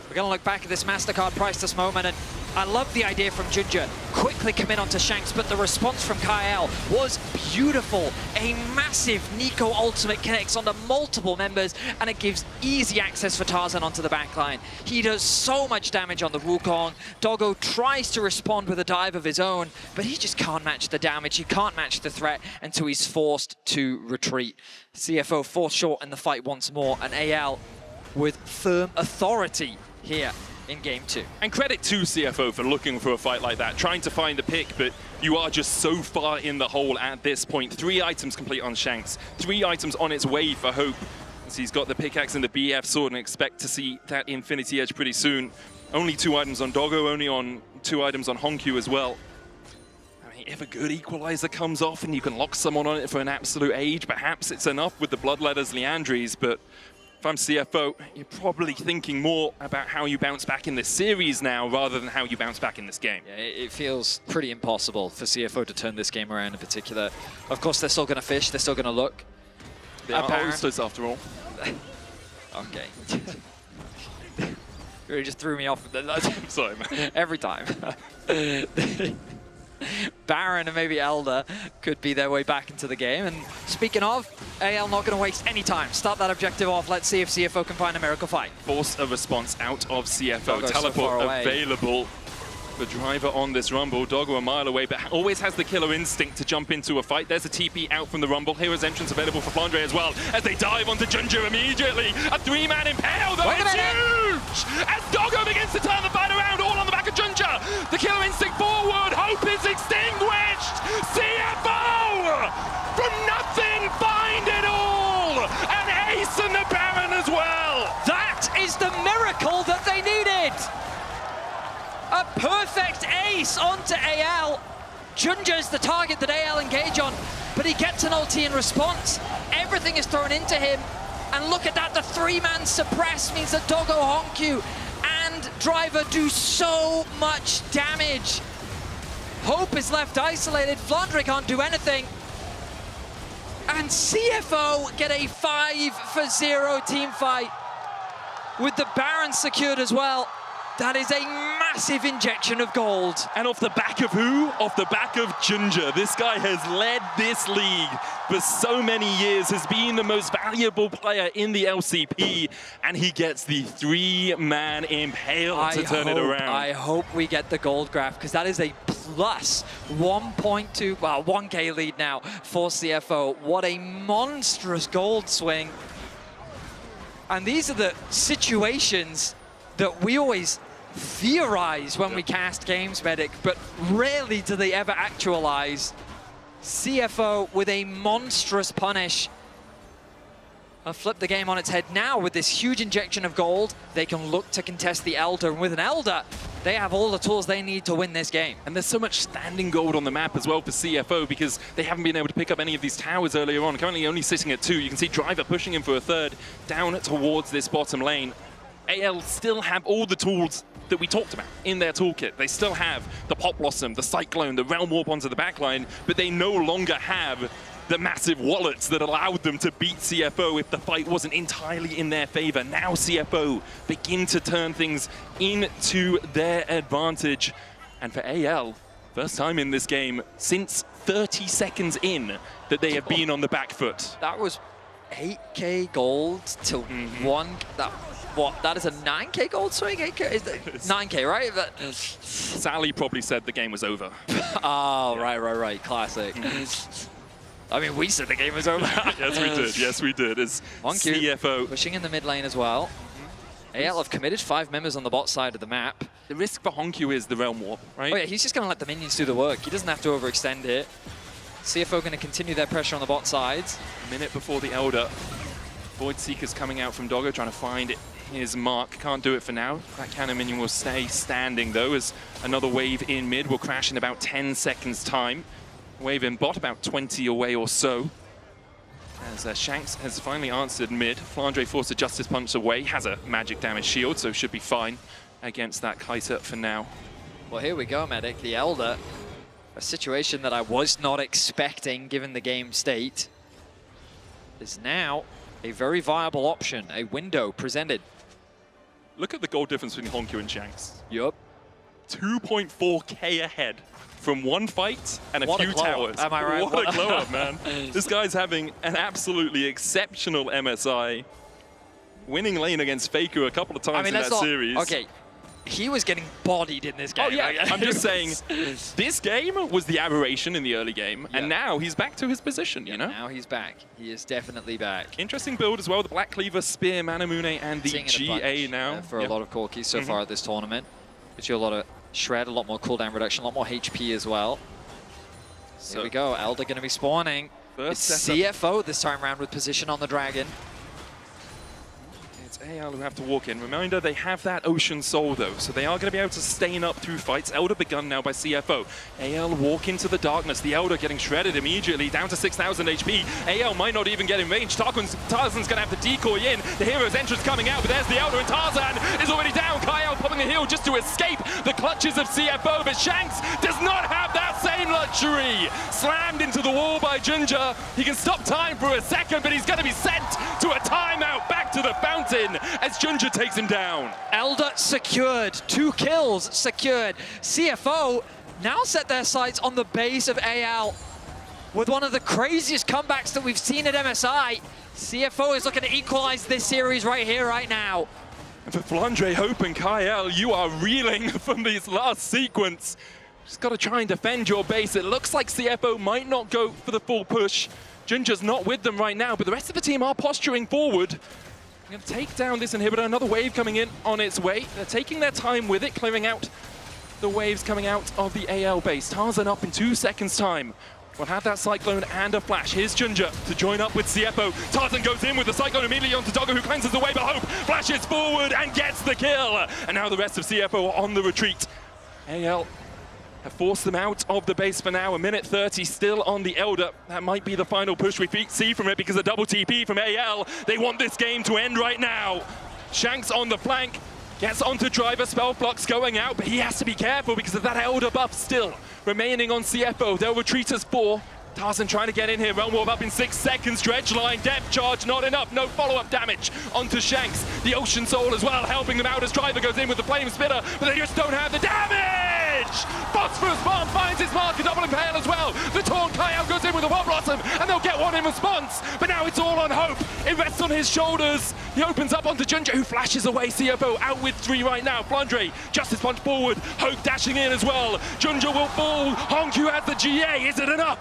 We're going to look back at this MasterCard priceless moment, and I love the idea from Ginger. Quickly commit onto Shanks, but the response from Kyle was beautiful. A massive Nico ultimate connects onto multiple members, and it gives easy access for Tarzan onto the backline. He does so much damage on the Wukong. Doggo tries to respond with a dive of his own, but he just can't match the damage. He can't match the threat until he's forced to retreat. CFO forced short in the fight once more, and AL with firm authority here in game 2. And credit to CFO for looking for a fight like that, trying to find a pick, but you are just so far in the hole at this point. 3 items complete on Shanks, 3 items on its way for Hope. As he's got the pickaxe and the BF sword and expect to see that Infinity Edge pretty soon. Only 2 items on Doggo, only on 2 items on Hongq as well. I mean, if a good equalizer comes off and you can lock someone on it for an absolute age, perhaps it's enough with the Bloodletters Liandry's, but if I'm CFO, you're probably thinking more about how you bounce back in this series now rather than how you bounce back in this game. Yeah, it feels pretty impossible for CFO to turn this game around in particular. Of course, they're still going to fish, they're still going to look. They are Oysters after all. Okay. You really just threw me off. Sorry, man. Every time. Baron and maybe Elder could be their way back into the game. And speaking of, AL not going to waste any time. Start that objective off. Let's see if CFO can find a miracle fight. Force a response out of CFO. Doggo Teleport so available. The Driver on this Rumble. Doggo a mile away, but always has the killer instinct to jump into a fight. There's a TP out from the Rumble. Hero's entrance available for Flandre as well, as they dive onto Ginger immediately. A 3-man impale, though. It's huge! As Doggo begins to turn the fight around, all on the back of Ginger. The killer instinct forward. Hope is extinguished. CFO! From nothing, find it all! An ace in the Baron as well! That is the miracle that they needed! A perfect ace onto AL. Junja's the target that AL engage on, but he gets an ulti in response. Everything is thrown into him. And look at that, the 3-man suppress means that Doggo, Hongq, and and Driver do so much damage. Hope is left isolated. Flandre can't do anything. And CFO get a 5-for-0 team fight with the Baron secured as well. That is a massive injection of gold. And off the back of who? Off the back of Ginger. This guy has led this league for so many years, has been the most valuable player in the LCP, and he gets the 3-man impale to turn it around. I hope we get the gold graph, because that is a plus 1.2, well, 1K lead now for CFO. What a monstrous gold swing. And these are the situations that we always theorize when we cast games, Medic, but rarely do they ever actualize. CFO with a monstrous punish. I'll flip the game on its head now with this huge injection of gold. They can look to contest the Elder, and with an Elder, they have all the tools they need to win this game. And there's so much standing gold on the map as well for CFO, because they haven't been able to pick up any of these towers earlier on. Currently only sitting at 2. You can see Driver pushing in for a 3rd down towards this bottom lane. AL still have all the tools that we talked about in their toolkit. They still have the Pop Blossom, the Cyclone, the Realm Warp onto the backline, but they no longer have the massive wallets that allowed them to beat CFO if the fight wasn't entirely in their favor. Now CFO begin to turn things into their advantage. And for AL, first time in this game since 30 seconds in that they have been on the back foot. That was 8K gold to 1. That is a 9K gold swing? 8K? Is that 9K, right? Sally probably said the game was over. Oh, yeah. Right. Classic. I mean, we said the game was over. Yes, we did. It's CFO pushing in the mid lane as well. AL have committed 5 members on the bot side of the map. The risk for Honkyu is the Realm Warp, right? Oh yeah, he's just going to let the minions do the work. He doesn't have to overextend it. CFO going to continue their pressure on the bot sides. A minute before the Elder. Void Seeker's coming out from Doggo, trying to find his mark. Can't do it for now. That cannon minion will stay standing, though, as another wave in mid will crash in about 10 seconds' time. Wave in bot, about 20 away or so. As Shanks has finally answered mid. Flandre forced a Justice Punch away. Has a magic damage shield, so should be fine against that Kai'Sa for now. Well, here we go, Medic. The Elder. A situation that I was not expecting, given the game state, is now a very viable option. A window presented. Look at the gold difference between Honkyu and Shanks. Yup. 2.4K ahead from one fight and a few towers. Am I right? What a glow up, man. This guy's having an absolutely exceptional MSI. Winning lane against Faker a couple of times in that series. Okay, he was getting bodied in this game. Oh, yeah. I'm just saying, this game was the aberration in the early game, and now he's back to his position, you know? Now he's back. He is definitely back. Interesting build as well, the Black Cleaver, Spear, Manamune, and the GA now. For a lot of Corkis so far at this tournament. Gives you a lot of shred, a lot more cooldown reduction, a lot more HP as well. So here we go, Elder going to be spawning. It's CFO this time around with position on the Dragon. It's AL who have to walk in. Reminder, they have that Ocean Soul though, so they are going to be able to stain up through fights. Elder begun now by CFO. AL walk into the darkness. The Elder getting shredded immediately, down to 6,000 HP. AL might not even get in range. Tarzan's going to have to decoy in. The hero's entrance coming out, but there's the Elder, and Tarzan is already down. Kyle popping a heal just to escape the clutches of CFO, but Shanks does not have that same luxury. Slammed into the wall by Ginger. He can stop time for a second, but he's going to be sent to a timeout back to the fountain as Ginger takes him down. Elder secured, 2 kills secured. CFO now set their sights on the base of AL with one of the craziest comebacks that we've seen at MSI. CFO is looking to equalize this series right here, right now. And for Flandre, Hope, and Kyle, you are reeling from this last sequence. Just got to try and defend your base. It looks like CFO might not go for the full push. Ginger's not with them right now, but the rest of the team are posturing forward. Going to take down this inhibitor. Another wave coming in on its way. They're taking their time with it, clearing out the waves coming out of the AL base. Tarzan up in 2 seconds' time. We'll have that Cyclone and a flash. Here's Ginger to join up with CFO. Tarzan goes in with the Cyclone immediately onto Doggo, who cleanses the way, but Hope flashes forward and gets the kill. And now the rest of CFO are on the retreat. AL have forced them out of the base for now. 1:30 still on the Elder. That might be the final push we see from it, because a double TP from AL. They want this game to end right now. Shanks on the flank. Gets onto driver, spell blocks going out, but he has to be careful because of that Elder buff still remaining on CFO. They'll retreat as 4. Tarzan trying to get in here, Realm Warp up in 6 seconds, Dredge line, depth charge, not enough, no follow-up damage onto Shanks. The Ocean Soul as well, helping them out as driver goes in with the Flame Spitter, but they just don't have the damage! Phosphorus Bomb finds its mark, a double impale as well. The Torn Coyote goes in with a Wild Blossom, and they'll get one in response, but now it's all on Hope. It rests on his shoulders. He opens up onto Junja, who flashes away. CFO out with 3 right now. Flandre, Justice Punch forward, Hope dashing in as well. Junja will fall, Hongkyu has the GA, is it enough?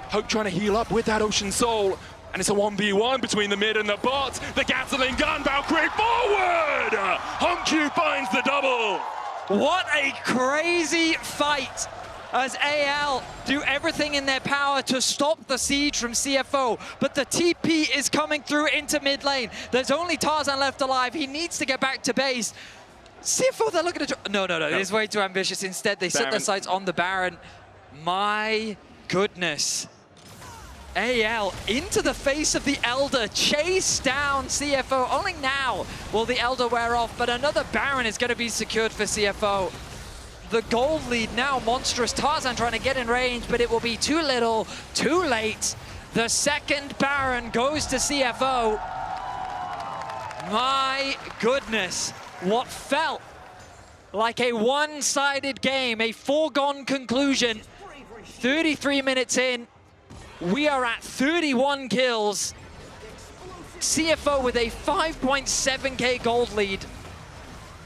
Hope trying to heal up with that Ocean Soul. And it's a 1v1 between the mid and the bot. The Gatling gun, Valkyrie forward! Hongkyu finds the double. What a crazy fight as AL do everything in their power to stop the siege from CFO. But the TP is coming through into mid lane. There's only Tarzan left alive. He needs to get back to base. CFO, they're looking at... No, it's way too ambitious. Instead, they set their sights on the Baron. My goodness. AL into the face of the Elder, chase down CFO. Only now will the Elder wear off, but another Baron is going to be secured for CFO. The gold lead now monstrous. Tarzan trying to get in range, but it will be too little, too late. The second Baron goes to CFO. My goodness, what felt like a one-sided game, a foregone conclusion. 33 minutes in. We are at 31 kills. CFO with a 5.7k gold lead.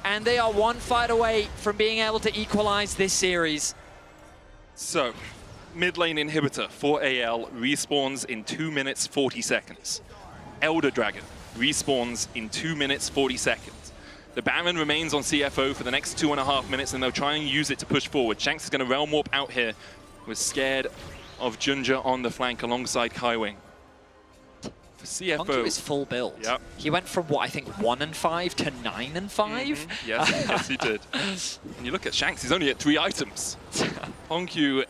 And they are one fight away from being able to equalize this series. So, mid lane inhibitor for AL respawns in 2 minutes 40 seconds. Elder Dragon respawns in 2 minutes 40 seconds. The Baron remains on CFO for the next 2.5 minutes, and they'll try and use it to push forward. Shanks is going to Realm Warp out here. Was scared of Junja on the flank alongside Kaiwing. For CFO... Hongkyu is full build. Yep. He went from, what, I think 1 and 5 to 9 and 5? Yes, he did. And you look at Shanks, he's only at 3 items. Hongkyu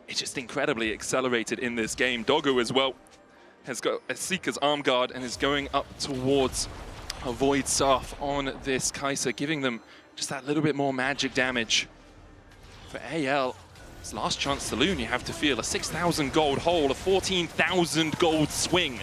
is just incredibly accelerated in this game. Doggo as well has got a Seeker's Arm Guard and is going up towards a Void Staff on this Kai'Sa, giving them just that little bit more magic damage. For AL, it's last chance saloon, you have to feel. A 6,000 gold hole, a 14,000 gold swing.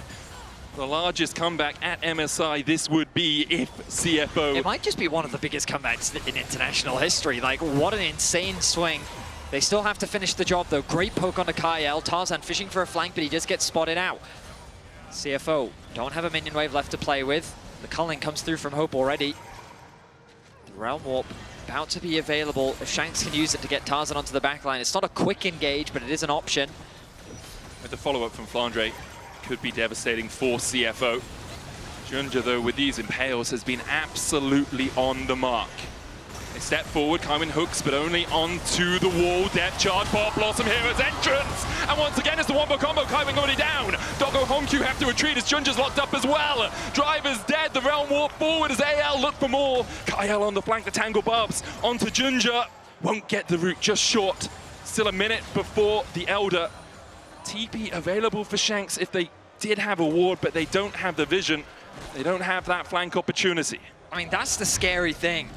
The largest comeback at MSI this would be if CFO... It might just be one of the biggest comebacks in international history. Like, what an insane swing. They still have to finish the job, though. Great poke onto Kyle. Tarzan fishing for a flank, but he just gets spotted out. CFO don't have a minion wave left to play with. The culling comes through from Hope already. The Realm Warp about to be available if Shanks can use it to get Tarzan onto the backline. It's not a quick engage, but it is an option. With the follow-up from Flandre, could be devastating for CFO. Junja, though, with these impales, has been absolutely on the mark. They step forward, Kaiwing hooks, but only onto the wall. Depth charge, Pop Blossom Hero's entrance! And once again, it's the wombo combo, Kaiwing already down. Doggo Hongkyu have to retreat as Junja's locked up as well. Driver's dead, the Realm Warp forward as AL look for more. Kyle on the flank, the Tangle Barbs onto Junja. Won't get the route, just short. Still a minute before the Elder. TP available for Shanks if they did have a ward, but they don't have the vision. They don't have that flank opportunity. I mean, that's the scary thing.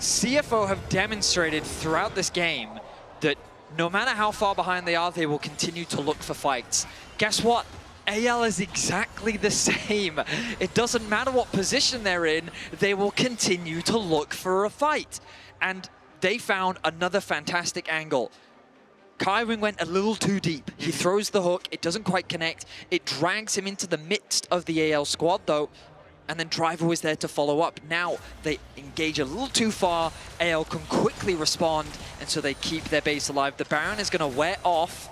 CFO have demonstrated throughout this game that no matter how far behind they are, they will continue to look for fights. Guess what? AL is exactly the same. It doesn't matter what position they're in, they will continue to look for a fight. And they found another fantastic angle. Kaiwing went a little too deep. He throws the hook, it doesn't quite connect. It drags him into the midst of the AL squad though, and then Driver was there to follow up. Now they engage a little too far, AL can quickly respond, and so they keep their base alive. The Baron is gonna wear off.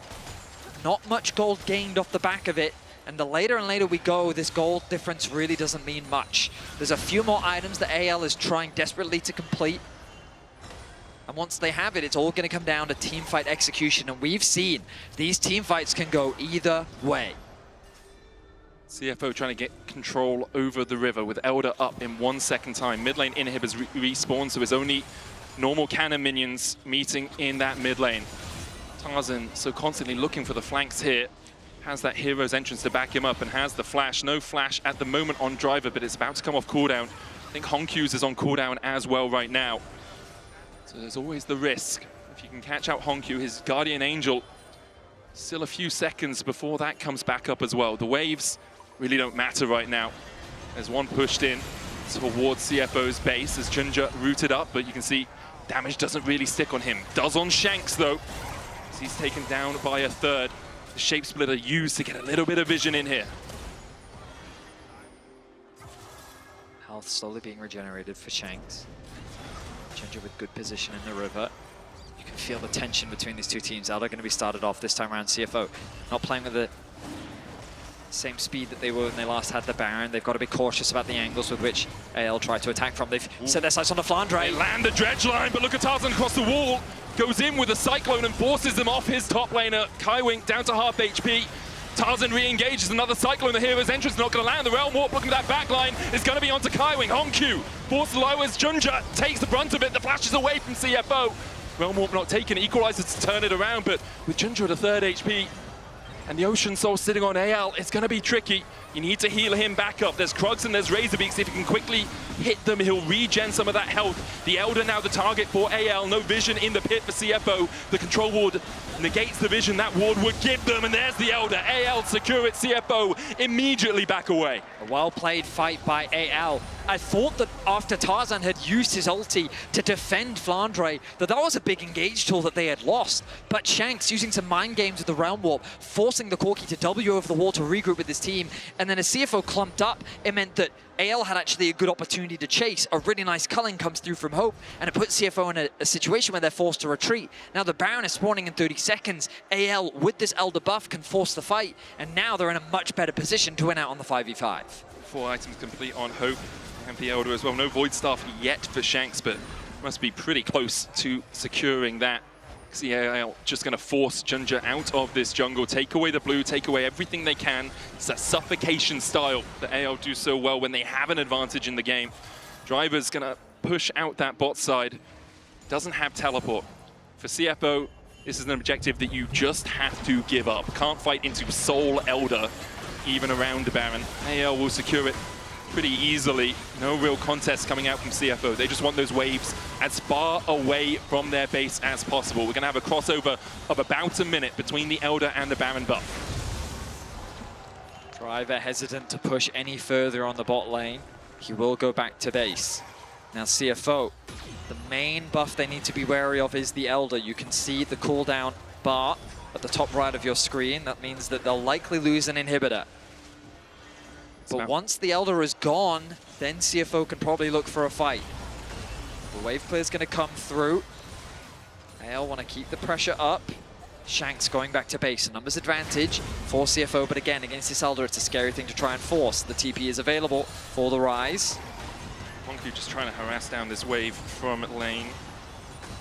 Not much gold gained off the back of it, and the later and later we go, this gold difference really doesn't mean much. There's a few more items that AL is trying desperately to complete. And once they have it, it's all going to come down to team fight execution. And we've seen these team fights can go either way. CFO trying to get control over the river with Elder up in 1 second time. Mid lane inhibitors respawn, so it's only normal cannon minions meeting in that mid lane. Tarzan so constantly looking for the flanks here. Has that hero's entrance to back him up and has the flash. No flash at the moment on Driver, but it's about to come off cooldown. I think Honkyu's is on cooldown as well right now. So there's always the risk. If you can catch out Honkyu, his Guardian Angel, still a few seconds before that comes back up as well. The waves really don't matter right now. There's one pushed in towards CFO's base as Junja rooted up, but you can see damage doesn't really stick on him. Does on Shanks though, as he's taken down by a third. The Shape Splitter used to get a little bit of vision in here. Health slowly being regenerated for Shanks. Junja with good position in the river. You can feel the tension between these two teams. Elder going to be started off this time around. CFO not playing with the same speed that they were when they last had the Baron. They've got to be cautious about the angles with which AL tried to attack from. They've set their sights on the Flandre. They land the dredge line, but look at Tarzan across the wall. Goes in with a Cyclone and forces them off his top laner. Kaiwing down to half HP. Tarzan re-engages another Cyclone. The hero's entrance not going to land. The Realm Warp looking at that backline is going to be onto Kaiwing. Honkyu forced low as Junja takes the brunt of it. The flash is away from CFO. Realm Warp not taken. Equalizes to turn it around, but with Junja at a third HP and the Ocean Soul sitting on AL, it's going to be tricky. You need to heal him back up. There's Krugs and there's Razorbeaks. If he can quickly hit them, he'll regen some of that health. The Elder now the target for AL. No vision in the pit for CFO. The control ward negates the vision that ward would give them, and there's the Elder. AL secure it. CFO immediately back away. A well-played fight by AL. I thought that after Tarzan had used his ulti to defend Flandre, that was a big engage tool that they had lost. But Shanks, using some mind games with the Realm Warp, forcing the Corki to W over the wall to regroup with his team, and then as CFO clumped up, it meant that AL had actually a good opportunity to chase. A really nice culling comes through from Hope, and it puts CFO in a situation where they're forced to retreat. Now the Baron is spawning in 30 seconds. AL, with this Elder buff, can force the fight, and now they're in a much better position to win out on the 5v5. 4 items complete on Hope and the Elder as well. No Void Staff yet for Shanks, but must be pretty close to securing that. CAL just going to force Junja out of this jungle, take away the blue, take away everything they can. It's a suffocation style that AL do so well when they have an advantage in the game. Driver's going to push out that bot side. Doesn't have teleport. For CFO, this is an objective that you just have to give up. Can't fight into Soul Elder, even around the Baron. AL will secure it pretty easily. No real contest coming out from CFO. They just want those waves as far away from their base as possible. We're going to have a crossover of about a minute between the Elder and the Baron buff. Driver hesitant to push any further on the bot lane. He will go back to base. Now CFO, the main buff they need to be wary of is the Elder. You can see the cooldown bar at the top right of your screen. That means that they'll likely lose an inhibitor. But once the Elder is gone, then CFO can probably look for a fight. The wave clear is going to come through. AL want to keep the pressure up. Shanks going back to base. A numbers advantage for CFO, but again, against this Elder, it's a scary thing to try and force. The TP is available for the Rise. Honky just trying to harass down this wave from lane,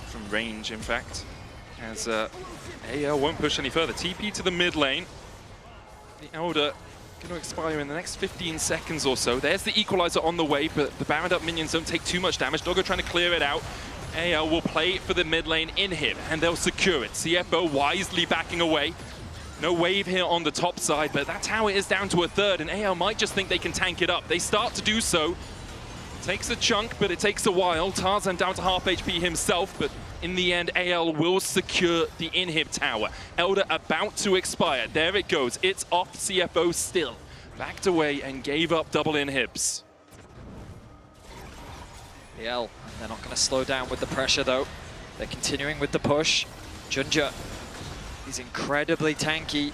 from range, in fact. As AL won't push any further. TP to the mid lane. The Elder going to expire in the next 15 seconds or so. There's the equalizer on the way, but the Baron up minions don't take too much damage. Doggo trying to clear it out. AL will play for the mid lane in him, and they'll secure it. CFO wisely backing away. No wave here on the top side, but that tower is down to a third, and AL might just think they can tank it up. They start to do so. Takes a chunk, but it takes a while. Tarzan down to half HP himself, but in the end, AL will secure the inhib tower. Elder about to expire. There it goes. It's off CFO still. Backed away and gave up double inhibs. AL, they're not going to slow down with the pressure, though. They're continuing with the push. Junja, he's incredibly tanky.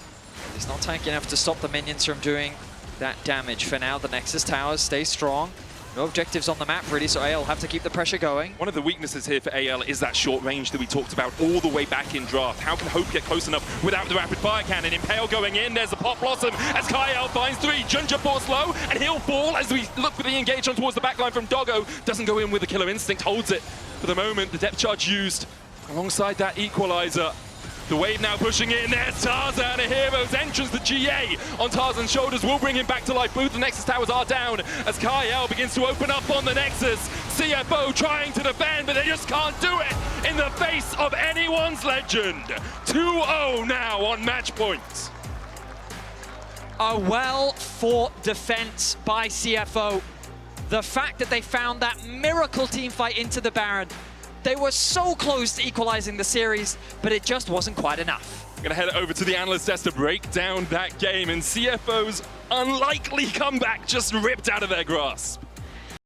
He's not tanky enough to stop the minions from doing that damage. For now, the Nexus towers stay strong. No objectives on the map, really, so AL have to keep the pressure going. One of the weaknesses here for AL is that short range that we talked about all the way back in draft. How can Hope get close enough without the rapid fire cannon? Impale going in, there's a Pop Blossom as Kyle finds 3. Junja force low, and he'll fall as we look for the engage on towards the backline from Doggo. Doesn't go in with the Killer Instinct, holds it for the moment. The depth charge used alongside that equalizer. The wave now pushing in. There's Tarzan, a hero's entrance. The GA on Tarzan's shoulders will bring him back to life. Both the Nexus towers are down as Kyle begins to open up on the Nexus. CFO trying to defend, but they just can't do it in the face of anyone's legend. 2-0 now on match point. A well-fought defense by CFO. The fact that they found that miracle team fight into the Baron, they were so close to equalizing the series, but it just wasn't quite enough. We're going to head over to the analyst desk to break down that game, and CFO's unlikely comeback just ripped out of their grasp.